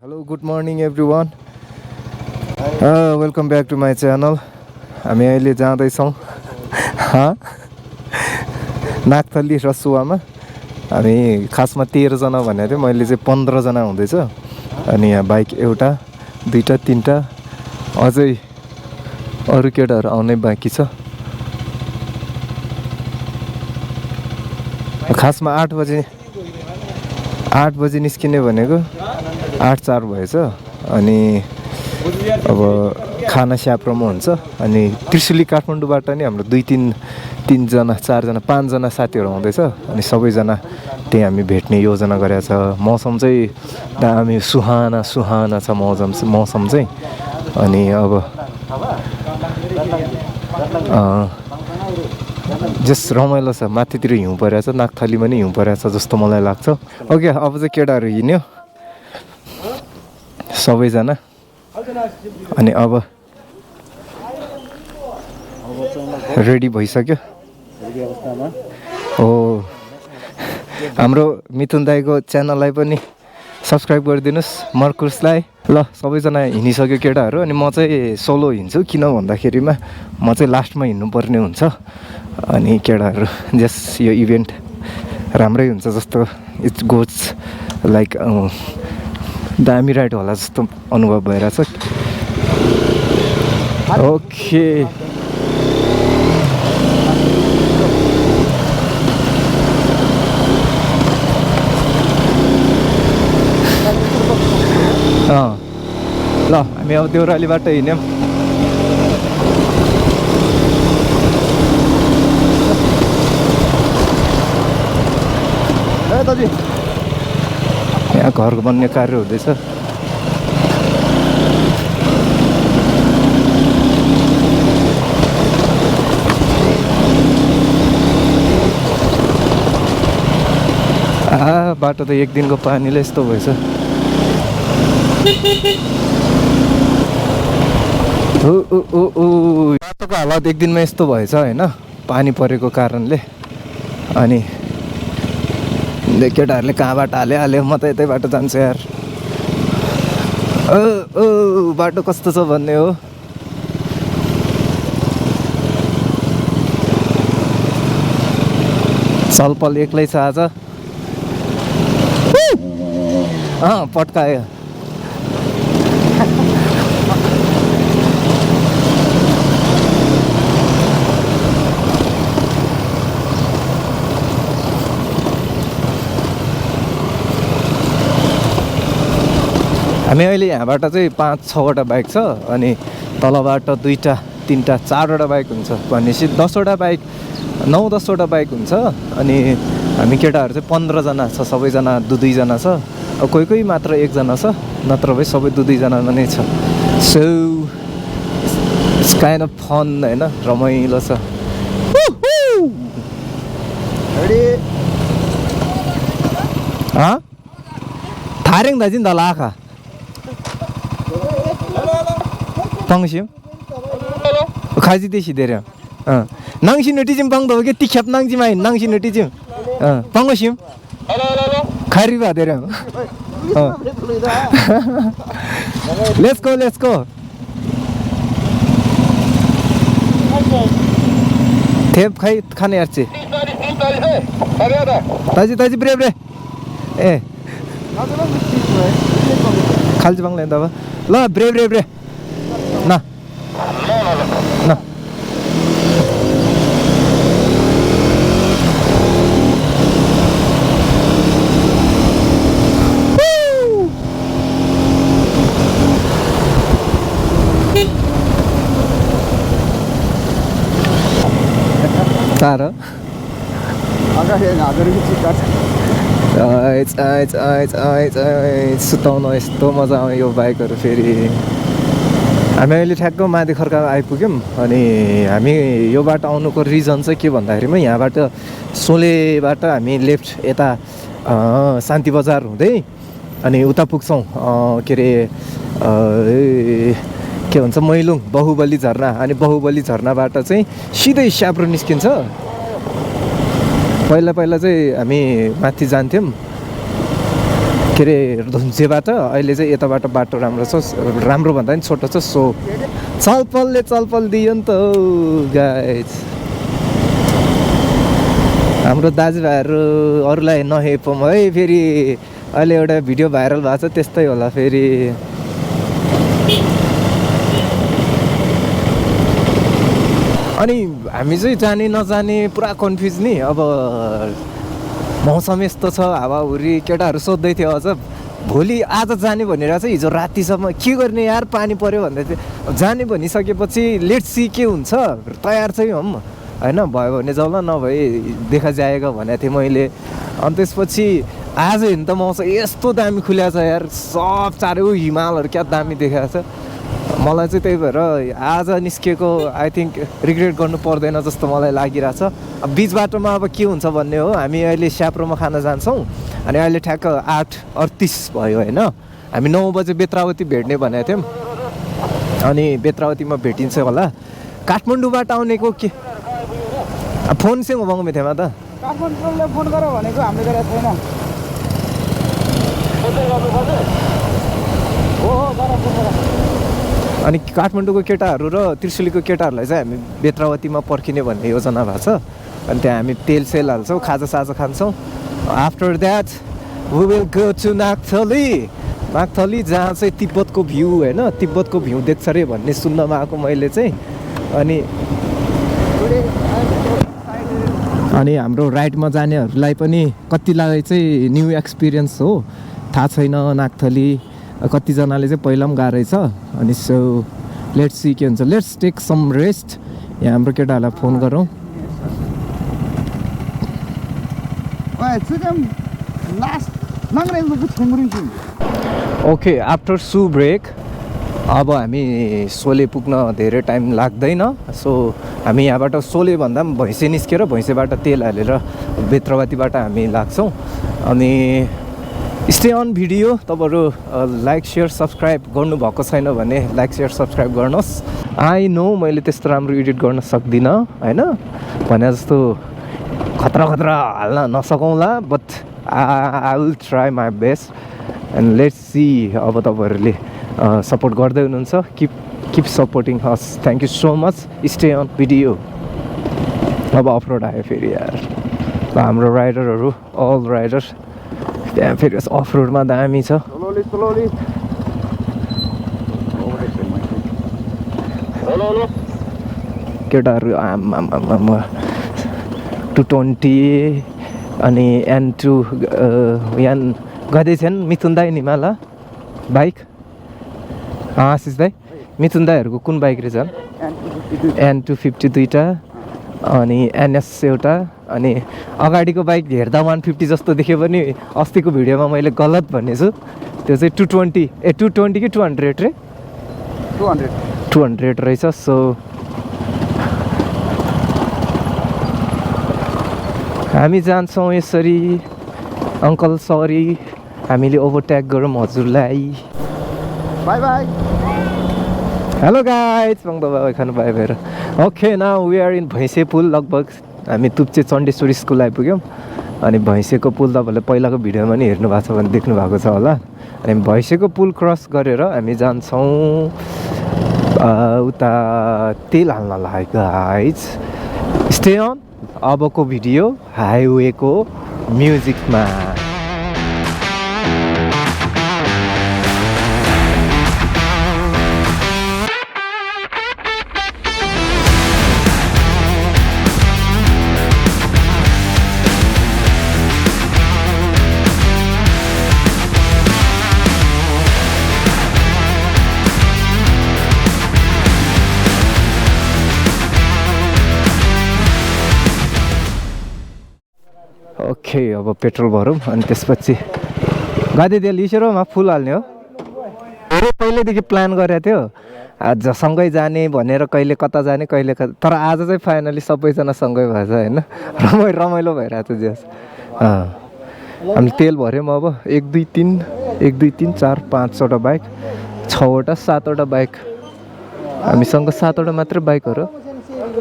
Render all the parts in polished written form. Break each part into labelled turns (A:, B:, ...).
A: Hello, good morning everyone. Welcome back to my channel. हामी अहिले जाँदैछौँ नागथली रसुवामा। हामी खासमा 13 जना भनेको थिएँ, मैले चाहिँ 15 जना हुँदैछ। अनि यहाँ बाइक एउटा दुईटा तीनटा अझै अरू केटाहरू आउनै बाँकी छ। खासमा 8 बजे निस्किने भनेको 8:04 भएछ। अनि अब खाना स्याप्रोमा हुन्छ। अनि त्रिशुली काठमाडौँबाट नि हाम्रो 2-3 4 5 साथीहरू आउँदैछ। अनि सबैजना त्यही हामी भेट्ने योजना गरेको छ। मौसम चाहिँ दामी सुहाना छ मौसम चाहिँ। अनि अब जस रमाइलो छ। माथितिर हिउँ परेको छ, नागथलीमा नि हिउँ परेको छ जस्तो मलाई लाग्छ। ओके, अब चाहिँ केटाहरू हिँड्यो सबैजना। अनि अब रेडी भइसक्यो हो। हाम्रो मिथुन दाईको च्यानललाई पनि सब्सक्राइब गरिदिनुहोस्, मर्कुसलाई। ल, सबैजना हिँडिसक्यो केटाहरू। अनि म चाहिँ सोलो हिँड्छु, किन भन्दाखेरिमा म चाहिँ लास्टमा हिँड्नुपर्ने हुन्छ। अनि केटाहरू जस यो इभेन्ट राम्रै हुन्छ जस्तो इट्स गोज लाइक दामी राइड होला जस्तो अनुभव भइरहेछ। ओके, ल हामी अब देउरालीबाट हिँड्यौँ। यहाँ घर बन्ने कार्य हुँदैछ। बाटो त एक दिनको पानीले यस्तो भएछ। बाटोको हालत एक दिनमा यस्तो भएछ होइन, पानी परेको कारणले। अनि केटाहरूले कहाँबाट हाल्यो, म त यतै बाटो जान्छु यार। बाटो कस्तो छ भन्ने हो। सलपल एक्लै छ आज। पट्कायो। हामी अहिले यहाँबाट चाहिँ 5-6वटा बाइक छ। अनि तलबाट 2, 3, 4वटा बाइक हुन्छ भनेपछि 10वटा बाइक 9-10वटा बाइक हुन्छ। अनि हामी केटाहरू चाहिँ 15 जना छ। सबैजना 2-2 जना छ। अब कोही मात्र 1 जना छ, नत्र भए सबै 2-2 जना नै छ। So it's kind of fun होइन, रमाइलो छ। थारेङ दाजु नि दला आखा पंगसिम खाजी देशी दे रहे नांगसी नटीजिम पंग दोगे तिख्याप नांगजी माइन नांगसी नटीजिम पंगसिम खारी बा दे रहे लेट्स गो थेप खाने यार चे ताजी ब्रे ए खालजी बंग लेंदा बा ल ब्रे ना तारा सुताउन यस्तो मजा आयो यो बाइकहरू। फेरि हामी अहिले ठ्याक्क माथि खर्का आइपुग्यौँ। अनि हामी यो बाटो आउनुको रिजन चाहिँ के भन्दाखेरिमा यहाँबाट सोलेबाट हामी लेफ्ट यता शान्ति बजार हुँदै अनि उता पुग्छौँ के अरे के भन्छ मैलुङ बाहुबली झरना। अनि बाहुबली झरनाबाट चाहिँ सिधै स्याप्रो निस्किन्छ। पहिला चाहिँ हामी माथि जान्थ्यौँ के अरे धुन्चेबाट अहिले चाहिँ यताबाट बाटो राम्रो छ, राम्रो भन्दा पनि छोटो छ। सो चलपल दियो नि त गाइज। हाम्रो दाजुभाइहरू अरूलाई नहेपौँ है, फेरि अहिले एउटा भिडियो भाइरल भएको छ त्यस्तै होला फेरि। अनि हामी चाहिँ जाने नजाने पुरा कन्फ्युज नि। अब मौसम यस्तो छ, हावाहुरी, केटाहरू सोध्दै थियो अझ भोलि आज जाने भनेर चाहिँ हिजो रातिसम्म के गर्ने यार पानी पऱ्यो भन्दै थियो। जाने भनिसकेपछि लेट्स सी के हुन्छ, तयार चाहिँ हौँ होइन, भयो भने जाउँला नभए देखा जाएगा भनेको थिएँ मैले। अनि त्यसपछि आज हेर्नु त मौसम यस्तो दामी खुल्या छ यार, सब चारै हिमालहरू क्या दामी देखाएको छ। मलाई चाहिँ त्यही भएर आज निस्केको आई थिङ्क रिग्रेट गर्नु पर्दैन जस्तो मलाई लागिरहेछ। अब बिच बाटोमा अब के हुन्छ भन्ने हो। हामी अहिले स्याप्रोमा खान जान्छौँ अनि अहिले ठ्याक्क 8:38 भयो होइन। हामी 9 बजे बेत्रावती भेट्ने भनेको थियौँ अनि बेत्रावतीमा भेटिन्छ होला। काठमाडौँबाट आउनेको के फोन चाहिँ मगाउँ थिएँ त
B: काठमाडौँले फोन गर भनेको हामीले गरेको छैन।
A: अनि काठमाडौँको केटाहरू र त्रिशुलीको केटाहरूलाई चाहिँ हामी बेत्रावतीमा पर्खिने भन्ने योजना भएको छ। अनि त्यहाँ हामी तेल सेल हाल्छौँ, खाजा खान्छौँ। After that we will go to Nagthali जहाँ चाहिँ तिब्बतको भ्यू होइन, तिब्बतको भ्यू देख्छ अरे भन्ने सुन्नमा आएको मैले चाहिँ। अनि हाम्रो राइडमा जानेहरूलाई पनि कतिलाई चाहिँ न्यू एक्सपिरियन्स हो थाहा छैन। नागथली कतिजनाले चाहिँ पहिला पनि गएको रहेछ। अनि सो लेट्स सी के हुन्छ, लेट्स टेक सम रेस्ट। यहाँ हाम्रो केटाहरूलाई फोन गरौँ। ओके आफ्टर सु ब्रेक अब हामी सोले पुग्न धेरै टाइम लाग्दैन। सो हामी यहाँबाट सोले भन्दा पनि भैँसे निस्केर भैँसेबाट तेल हालेर बेत्रावतीबाट हामी लाग्छौँ। अनि स्टे अन भिडियो। तपाईँहरू लाइक सेयर सब्सक्राइब गर्नुभएको छैन भने लाइक सेयर सब्सक्राइब गर्नुहोस्। आई नो मैले त्यस्तो राम्रो एडिट गर्न सक्दिनँ होइन, भने जस्तो खतरा हाल्न नसकौँला, but I will try my best and let's see. अब तपाईँहरूले सपोर्ट गर्दै हुनुहुन्छ, किप सपोर्टिङ हस। Thank you so much. Stay on video. अब अफरोड आयो फेरि यार, हाम्रो राइडरहरू अल राइडर त्यहाँ फेरि अफरोडमा दामी छ। केटाहरू 220 अनि N2 यहाँ गर्दैछन्। मिथुन दाई निमाला बाइक, आशिष दाई मिथुन दाईहरूको कुन बाइक रहेछ? N250 दुईवटा अनि NS एउटा। अनि अगाडिको बाइक हेर्दा 150 जस्तो देख्यो पनि अस्तिको भिडियोमा मैले गलत भनेछु। त्यो चाहिँ 220 कि 200 रे? 200 रहेछ। सो हामी जान्छौँ यसरी। अङ्कल सरी हामीले ओभरटेक गरौँ हजुरलाई।
B: Bye bye.
A: हेलो गाइज, मङ्गल खानु पायो भएर। Okay now we are in Bhainse Pul. लगभग हामी तुप्चे चण्डेश्वरी स्कुल आइपुग्यौँ। अनि भैँसेको पुल तपाईँहरूले पहिलाको भिडियोमा नि हेर्नु भएको छ भने देख्नु भएको छ होला। अनि भैँसेको पुल क्रस गरेर हामी जान्छौँ उता तेल हाल्नलाई गाइज। Stay on. अबको भिडियो हाइवेको म्युजिकमा। ओके अब पेट्रोल भरौँ अनि त्यसपछि गाडी त्यहाँ लिसेरमा फुल हाल्ने हो। धेरै पहिल्यैदेखि प्लान गरेको थियो आज सँगै जाने भनेर, कहिले कता जाने कहिले कता, तर आज चाहिँ फाइनली सबैजना सँगै भएछ होइन। रमाइलो भइरहेको छ जस। हामी तेल भऱ्यौँ अब 1 2 3 4 5वटा बाइक, 6वटा 7वटा बाइक। हामीसँग 7वटा मात्रै बाइकहरू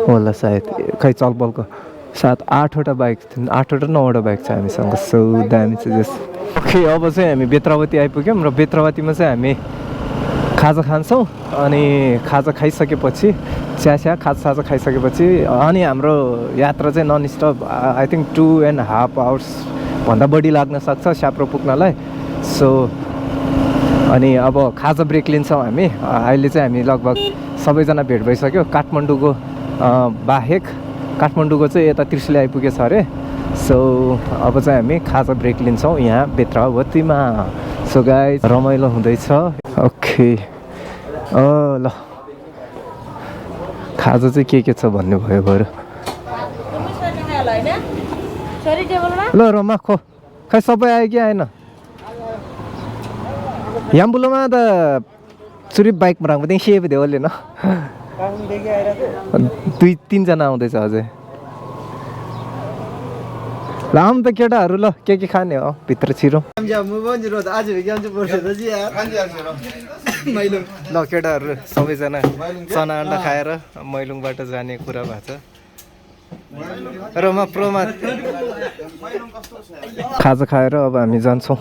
A: होला सायद, खै चलपलको 7 8वटा बाइक, 8वटा 9वटा बाइक छ हामीसँग। सो दामी छ जस। ओके अब चाहिँ हामी बेत्रावती आइपुग्यौँ र बेत्रावतीमा चाहिँ हामी खाजा खान्छौँ अनि खाजा खाइसकेपछि खाजा खाइसकेपछि अनि हाम्रो यात्रा चाहिँ non stop I think 2.5 hours भन्दा बढी लाग्न सक्छ स्याप्रो पुग्नलाई सो अनि अब खाजा ब्रेक लिन्छौँ हामी अहिले चाहिँ हामी लगभग सबैजना भेट भइसक्यो काठमाडौँको बाहेक काठमाडौँको चाहिँ यता त्रिशुली आइपुगेछ अरे सो अब चाहिँ हामी खाजा ब्रेक लिन्छौँ यहाँ बेत्रावतीमा सो गाइस रमाइलो हुँदैछ ओके ल खाजा चाहिँ के छ भन्ने भयो बरु ल रमा खो खै सबै आयो कि आएन याम्बुलोमा त चुरी बाइकमा राख्नु त्यहीँ सेप दियो अहिले न 2-3 जना आउँदैछ अझै ल आउनु त केटाहरू ल के खाने हो भित्र छिरो ल केटाहरू सबैजना चना अन्डा खाएर मैलुङबाट जाने कुरा भएको छ प्रोमा खाजा खाएर अब हामी जान्छौँ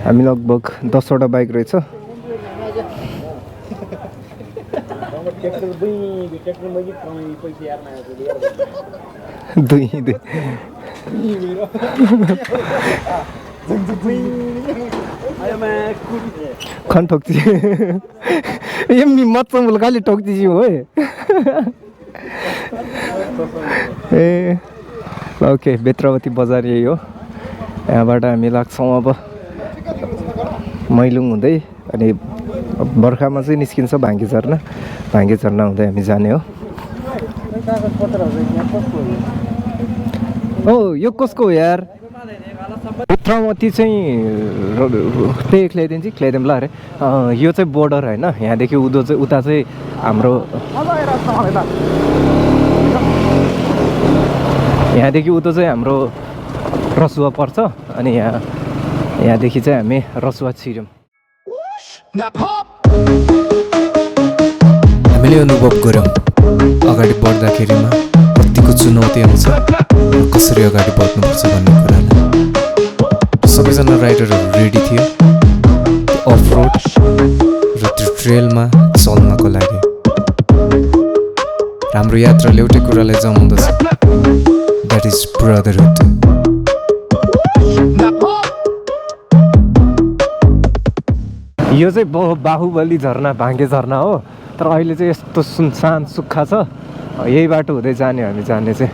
A: हामी लगभग 10वटा बाइक रहेछ दुई खन ठोक्ची एमनी मत मुल खाली ठोक्ची हो ए ओके बेत्रावती बजार यही हो यहाँबाट हामी लाग्छौँ अब मैलुङ हुँदै अनि बर्खामा चाहिँ निस्किन्छ भाङ्गे झरना हुँदै हामी जाने हो ओ यो कसको हो यार बेत्रावती चाहिँ त्यही खिलाइदिउँ ल अरे यो चाहिँ बोर्डर होइन यहाँदेखि उता चाहिँ हाम्रो यहाँदेखि उता चाहिँ हाम्रो रसुवा पर्छ अनि यहाँदेखि चाहिँ हामी रसुवा छिर्यौँ हामीले अनुभव गऱ्यौँ अगाडि बढ्दाखेरिमा कतिको चुनौती आउँछ कसरी अगाडि बढ्नुपर्छ भन्ने कुरालाई सबैजना राइडरहरू रेडी थियो अफ रोड र त्यो ट्रेलमा चल्नको लागि हाम्रो यात्राले एउटै कुरालाई जमाउँदछ द्याट इज ब्रदरहुड यो चाहिँ बाहुबली झरना भाङ्गे झरना हो तर अहिले चाहिँ यस्तो सुनसान सुक्खा छ यही बाटो हुँदै जाने हामी जाने चाहिँ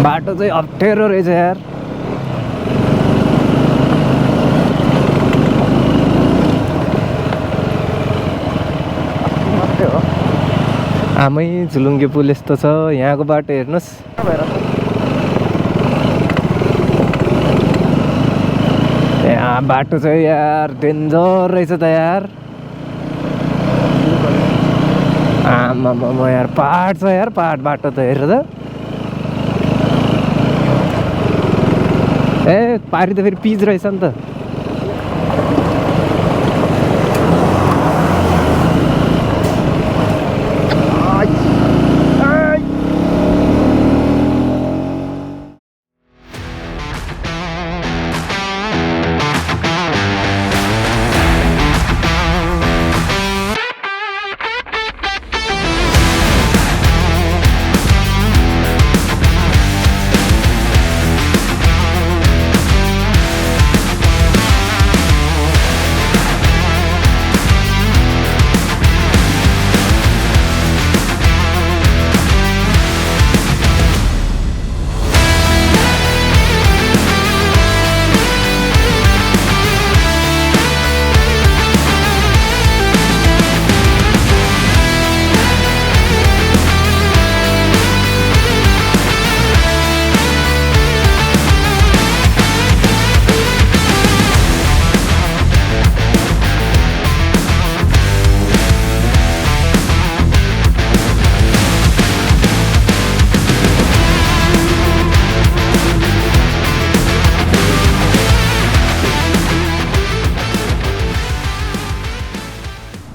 A: बाटो चाहिँ अप्ठ्यारो रहेछ यार आमै झुलुङ्गे पुल यस्तो छ यहाँको बाटो हेर्नुहोस् यहाँ बाटो चाहिँ यार डेन्जर रहेछ त यार आमा यार पहाड छ यार पहाड बाटो त हेरेर त ए पारी त फेरि पिच रहेछ नि त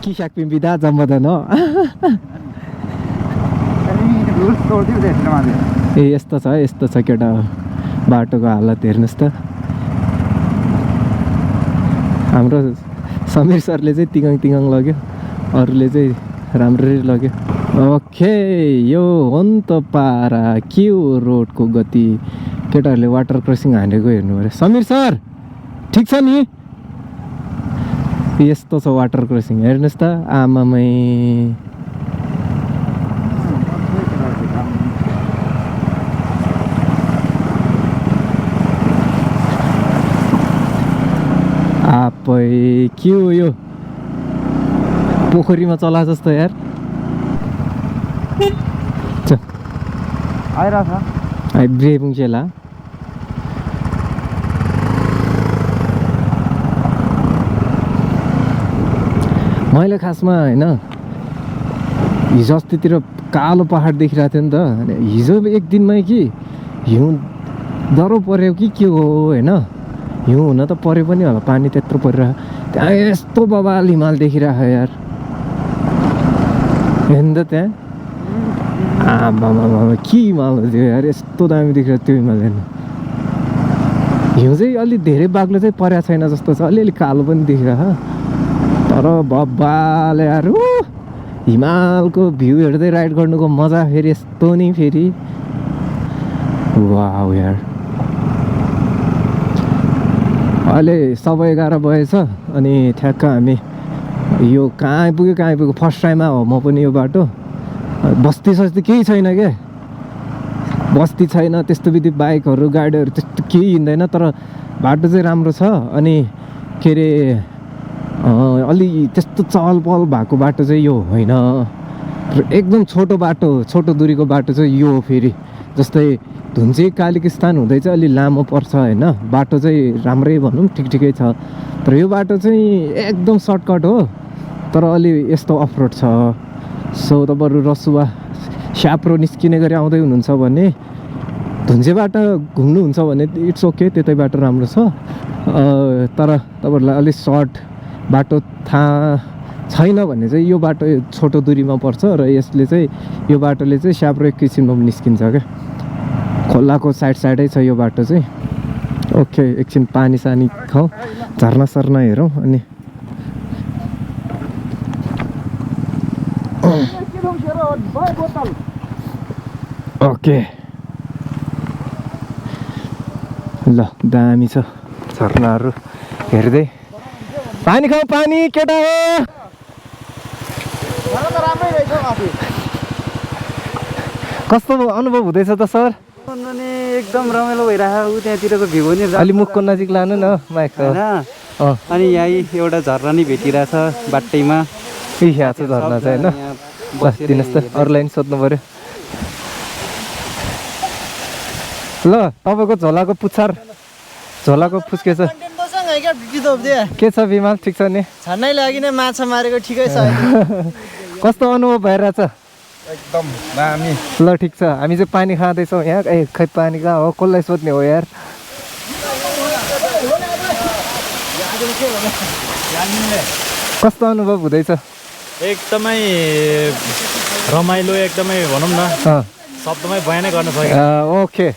B: Kisyak pimpida jambatan no. तोड्थ्यो त्यसमा माथि
A: ए यस्तो छ केटा बाटोको हालत हेर्नुहोस् त हाम्रो समीर सरले चाहिँ तिगाङ लग्यो अरूले चाहिँ राम्ररी लग्यो ओके यो हो नि त पारा के हो रोडको गति केटाहरूले वाटर क्रसिङ हानेको हेर्नु पऱ्यो समीर सर ठिक छ नि यस्तो छ वाटर क्रसिङ हेर्नुहोस् त आमामै आप्पै के हो यो पोखरीमा चला जस्तो यार
B: आइरहेछ
A: ब्रेपुङचेला मैले खासमा होइन हिजो अस्तितिर कालो पहाड देखिरहेको थियो नि त अनि हिजो एक दिनमै कि हिउँ डह्रो पऱ्यो कि के हो होइन हिउँ हुन त पऱ्यो पनि होला पानी त्यत्रो परिरहेको त्यहाँ यस्तो बबाल हिमाल देखिरहेको यार हेर्नु त त्यहाँ आमा के हिमाल हो त्यो यार यस्तो दामी देखिरहेको त्यो हिमाल हेर्नु हिउँ चाहिँ अलिक धेरै बाक्लो चाहिँ परेको छैन जस्तो छ अलिअलि कालो पनि देखिरहेको तर बब्बाल यार हिमालको भ्यू हेर्दै राइड गर्नुको मजा फेरि यस्तो नि फेरि वाउ यार अहिले 11:15 बजेछ अनि ठ्याक्क हामी यो कहाँ आइपुग्यो फर्स्ट टाइममा हो म पनि यो बाटो बस्ती सस्ती केही छैन क्या बस्ती छैन त्यस्तो विधि बाइकहरू गाडीहरू त्यस्तो केही हिँड्दैन तर बाटो चाहिँ राम्रो छ अनि के अरे अलि त्यस्तो चहल पहल भएको बाटो चाहिँ यो होइन एकदम छोटो दूरीको बाटो चाहिँ यो हो फेरि जस्तै धुन्चे कालिकिस्तान हुँदै चाहिँ अलि लामो पर्छ होइन बाटो चाहिँ राम्रै भनौँ ठिकै छ तर यो बाटो चाहिँ एकदम सर्टकट हो तर अलि यस्तो अफरोड छ सो तपाईँहरू रसुवा स्याप्रो निस्किने गरी आउँदै हुनुहुन्छ भने धुन्चेबाट घुम्नुहुन्छ भने इट्स ओके त्यतै बाटो राम्रो छ तर तपाईँहरूलाई अलिक सर्ट बाटो थाहा छैन भने चाहिँ यो बाटो छोटो दूरीमा पर्छ र यसले चाहिँ यो बाटोले चाहिँ स्याप्रो एक किसिममा निस्किन्छ क्या खोलाको साइडै छ यो बाटो चाहिँ ओके एकछिन पानी सानी खाउँ झर्ना सर्ना हेरौँ अनि ओके ल दामी छ झर्नाहरू हेर्दै पानी खाऊ पानी केटा हो कस्तो अनुभव हुँदैछ त सर
B: एकदम रमाइलो भइरहेको ऊ त्यहाँतिरको भ्यू पनि
A: अलि मुखको नजिक लानु न माइक
B: अनि यहीँ एउटा झर्ना नि भेटिरहेछ बाटैमा
A: यहाँ छ झर्ना चाहिँ होइन बस दिनुहोस् त अरूलाई पनि सोध्नु पऱ्यो ल तपाईँको झोलाको पुच्छर झोलाको फुस्के छ के छ बिमाल ठिक छ नि
B: छान्नै लागि नै माछा मारेको ठिकै छ
A: कस्तो अनुभव भइरहेछ
B: एकदम दामी
A: ल ठिक छ हामी चाहिँ पानी खाँदैछौँ यहाँ ए खै पानी कहाँ हो कसलाई सोध्ने हो यार कस्तो अनुभव हुँदैछ
C: एकदमै रमाइलो एकदमै भनौँ न शब्दमै बयानै गर्न सकेन
A: ओके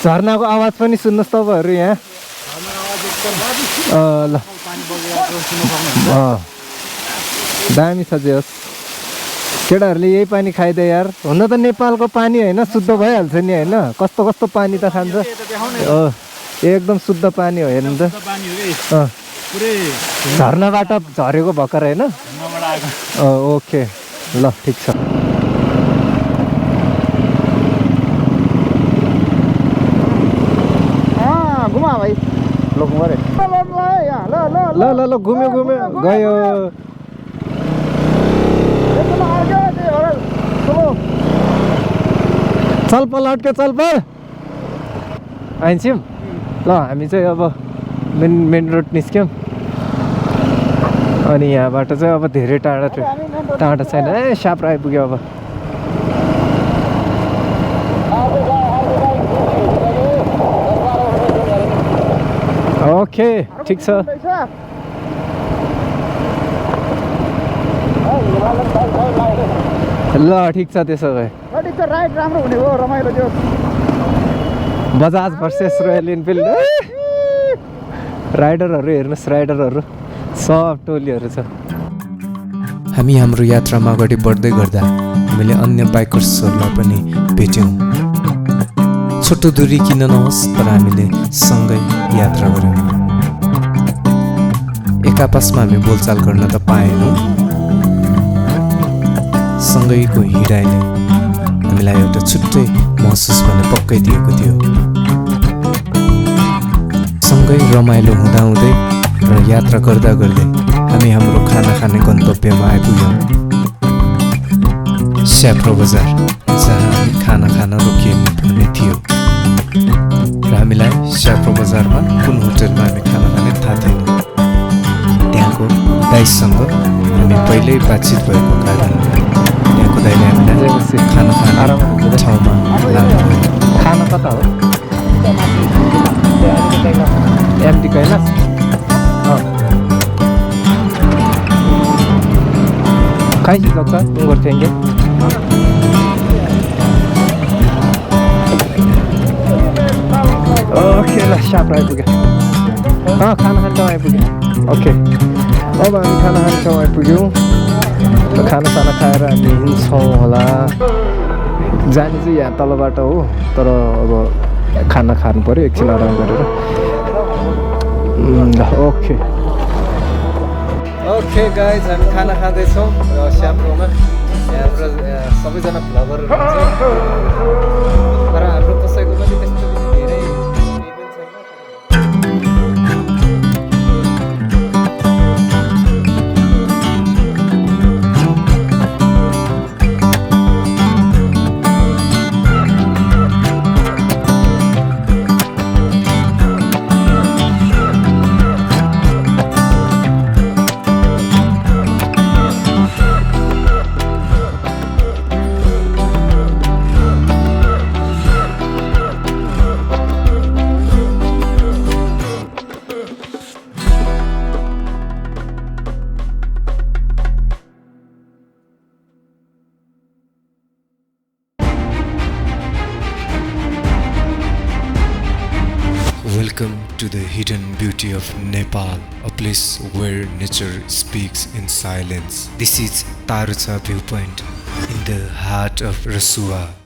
A: झर्नाको आवाज पनि सुन्नुहोस् तपाईँहरू यहाँ ल दामी छ जे होस् केटाहरूले यही पानी खाइदिए यार हुन त नेपालको पानी होइन शुद्ध भइहाल्छ नि होइन कस्तो कस्तो पानी त खान्छ एकदम शुद्ध पानी हो हेर्नु त झर्नाबाट झरेको भर्खर होइन ओके ल ठिक छ
B: घुमा भाइ
A: ल घुम्यो गयो चलपल अट्क्यो चलपल आइन्छौँ ल हामी चाहिँ अब मेन रोड निस्क्यौँ अनि यहाँबाट चाहिँ अब धेरै टाढा छैन ए स्याप्रो आइपुग्यो अब ओके ठिक छ ल ठिक छ त्यसो भए
B: राइड राम्रो हुने हो रमाइलो त्यो
A: बजाज भर्सेस रोयल इनफिल्ड राइडरहरू हेर्नुहोस् राइडरहरू सब टोलीहरू छ हामी हाम्रो यात्रामा अगाडि बढ्दै गर्दा हामीले अन्य बाइकर्सहरूलाई पनि भेट्यौँ छोटो दूरी किन नहोस् तर हामीले सँगै यात्रा गऱ्यौँ एक आपसमा हामी बोलचाल गर्न त पाएनौँ सँगैको हिँडाइले हामीलाई एउटा छुट्टै महसुस भने पक्कै दिएको थियो सँगै रमाइलो हुँदाहुँदै र यात्रा गर्दा गर्दै हामी हाम्रो खाना खाने गन्तव्यमा आइपुग्यौँ स्याप्रो बजार जहाँ हामी खाना खान रोकिनुपर्ने थियो र हामीलाई स्याप्रो बजारमा कुन होटलमा हामी खाना खाने थाहा थिएन त्यहाँको दाइसँग हामी पहिल्यै बातचित भएको कारण त्यहाँको दाइले हामीलाई खाना खाने ठाउँमा लानुभयो खाना कता हो एमटी कैलाश कैसे सक्छ गोर्खेङ्गे ओके ल स्याप्रो आइपुग्यो खाना खाने ठाउँ आइपुग्यो ओके अब हामी खाना खाने ठाउँ आइपुग्यौँ खाना खाएर हामी हिँड्छौँ होला जाने चाहिँ यहाँ तलबाट हो तर अब खाना खानु पऱ्यो एकछिन आराम गरेर ओके ओके गाइज हामी खाना खाँदैछौँ स्याप्रोमा हाम्रो सबैजना भ्लगरहरू हुन्छ तर हाम्रो कसैको पनि त्यस्तो पनि धेरै Welcome to the hidden beauty of Nepal, a place where nature speaks in silence. This is Tarucha viewpoint in the heart of Rasua.